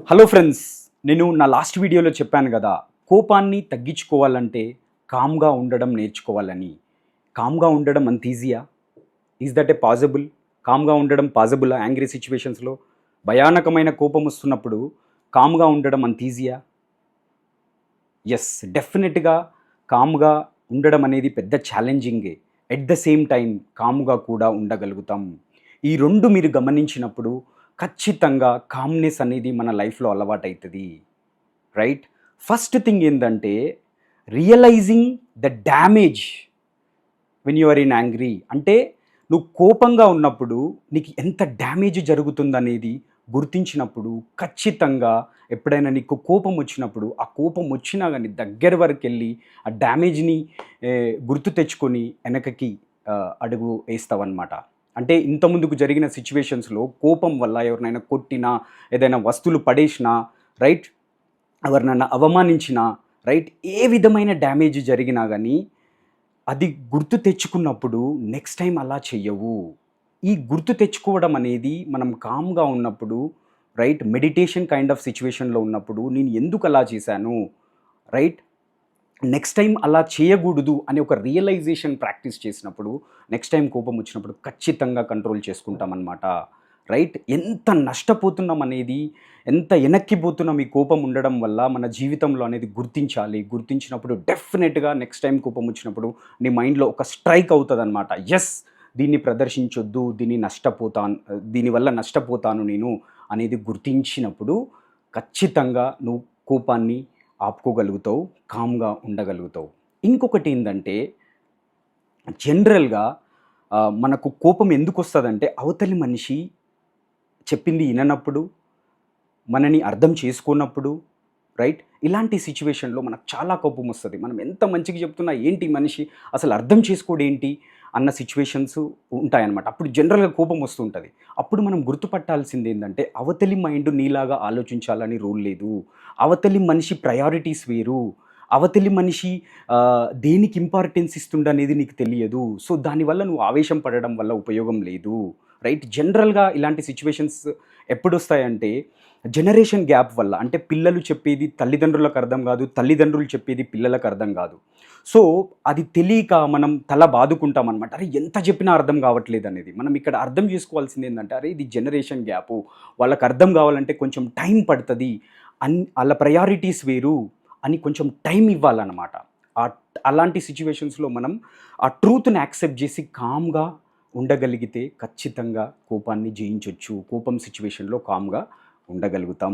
Hello friends, నేను నా last వీడియోలో చెప్పాను కదా, కోపాన్ని తగ్గించుకోవాలంటే కామ్గా ఉండడం నేర్చుకోవాలని. కామ్గా ఉండడం అంత ఈజీయా? Is that a possible? కామ్గా ఉండడం పాసిబులా యాంగ్రీ సిచ్యువేషన్స్లో? భయానకమైన కోపం వస్తున్నప్పుడు కామ్గా ఉండడం అంత ఈజీయా? ఎస్, డెఫినెట్గా కామ్గా ఉండడం అనేది పెద్ద ఛాలెంజింగే. ఎట్ ద సేమ్ టైం కామ్గా కూడా ఉండగలుగుతాం. ఈ రెండు మీరు గమనించినప్పుడు ఖచ్చితంగా కామ్నెస్ అనేది మన లైఫ్లో అలవాటవుతుంది. రైట్? ఫస్ట్ థింగ్ ఏంటంటే realising the damage when you are in angry. అంటే నువ్వు కోపంగా ఉన్నప్పుడు నీకు ఎంత డ్యామేజ్ జరుగుతుందనేది గుర్తించినప్పుడు ఖచ్చితంగా ఎప్పుడైనా నీకు కోపం వచ్చినప్పుడు ఆ కోపం వచ్చినా కానీ దగ్గర వరకు వెళ్ళి ఆ డ్యామేజ్ని గుర్తు తెచ్చుకొని వెనకకి అడుగు వేస్తావన్నమాట. అంటే ఇంత ముందుకు జరిగిన సిచ్యువేషన్స్లో కోపం వల్ల ఎవరినైనా కొట్టినా, ఏదైనా వస్తువులు పడేసినా, రైట్, ఎవరినైనా అవమానించినా, రైట్, ఏ విధమైన డ్యామేజ్ జరిగినా కానీ అది గుర్తు తెచ్చుకున్నప్పుడు నెక్స్ట్ టైం అలా చెయ్యవు. ఈ గుర్తు తెచ్చుకోవడం అనేది మనం కామ్గా ఉన్నప్పుడు, రైట్, మెడిటేషన్ కైండ్ ఆఫ్ సిచ్యువేషన్లో ఉన్నప్పుడు నేను ఎందుకు అలా చేశాను, రైట్, నెక్స్ట్ టైం అలా చేయకూడదు అనే ఒక రియలైజేషన్ ప్రాక్టీస్ చేసినప్పుడు నెక్స్ట్ టైం కోపం వచ్చినప్పుడు ఖచ్చితంగా కంట్రోల్ చేసుకుంటామన్నమాట. రైట్? ఎంత నష్టపోతున్నాం అనేది, ఎంత వెనక్కిపోతున్నాం ఈ కోపం ఉండడం వల్ల మన జీవితంలో అనేది గుర్తించాలి. గుర్తించినప్పుడు డెఫినెట్గా నెక్స్ట్ టైం కోపం వచ్చినప్పుడు నీ మైండ్లో ఒక స్ట్రైక్ అవుతుందన్నమాట. ఎస్, దీన్ని ప్రదర్శించొద్దు, దీనివల్ల నష్టపోతాను నేను అనేది గుర్తించినప్పుడు ఖచ్చితంగా నువ్వు కోపాన్ని ఆపుకోగలుగుతావు, కామ్గా ఉండగలుగుతావు. ఇంకొకటి ఏంటంటే జనరల్గా మనకు కోపం ఎందుకు వస్తుందంటే అవతలి మనిషి చెప్పింది విననప్పుడు, మనని అర్థం చేసుకున్నప్పుడు, రైట్, ఇలాంటి సిచ్యువేషన్లో మనకు చాలా కోపం వస్తుంది. మనం ఎంత మంచిగా చెప్తున్నా ఏంటి మనిషి అసలు అర్థం చేసుకోడు ఏంటి అన్న సిచ్యువేషన్స్ ఉంటాయన్నమాట. అప్పుడు జనరల్గా కోపం వస్తుంటుంది. అప్పుడు మనం గుర్తుపట్టాల్సింది ఏంటంటే అవతలి మైండ్ నీలాగా ఆలోచించాలని రూల్ లేదు. అవతలి మనిషి ప్రయారిటీస్ వేరు. అవతలి మనిషి దేనికి ఇంపార్టెన్స్ ఇస్తుండనేది నీకు తెలియదు. సో దానివల్ల నువ్వు ఆవేశం పడడం వల్ల ఉపయోగం లేదు. రైట్? జనరల్గా ఇలాంటి సిచ్యువేషన్స్ ఎప్పుడు వస్తాయంటే జనరేషన్ గ్యాప్ వల్ల. అంటే పిల్లలు చెప్పేది తల్లిదండ్రులకు అర్థం కాదు, తల్లిదండ్రులు చెప్పేది పిల్లలకు అర్థం కాదు. సో అది తెలియక మనం తల బాదుకుంటామన్నమాట. అరే ఎంత చెప్పినా అర్థం కావట్లేదు అనేది. మనం ఇక్కడ అర్థం చేసుకోవాల్సింది ఏంటంటే అరే ఇది జనరేషన్ గ్యాపు, వాళ్ళకి అర్థం కావాలంటే కొంచెం టైం పడుతుంది, వాళ్ళ ప్రయారిటీస్ వేరు అని కొంచెం టైం ఇవ్వాలన్నమాట. అలాంటి సిచ్యువేషన్స్లో మనం ఆ ట్రూత్ని యాక్సెప్ట్ చేసి కామ్గా ఉండగలిగితే ఖచ్చితంగా కోపాన్ని జయించవచ్చు. కోపం సిచ్యువేషన్లో కామ్గా ఉండగలుగుతాం.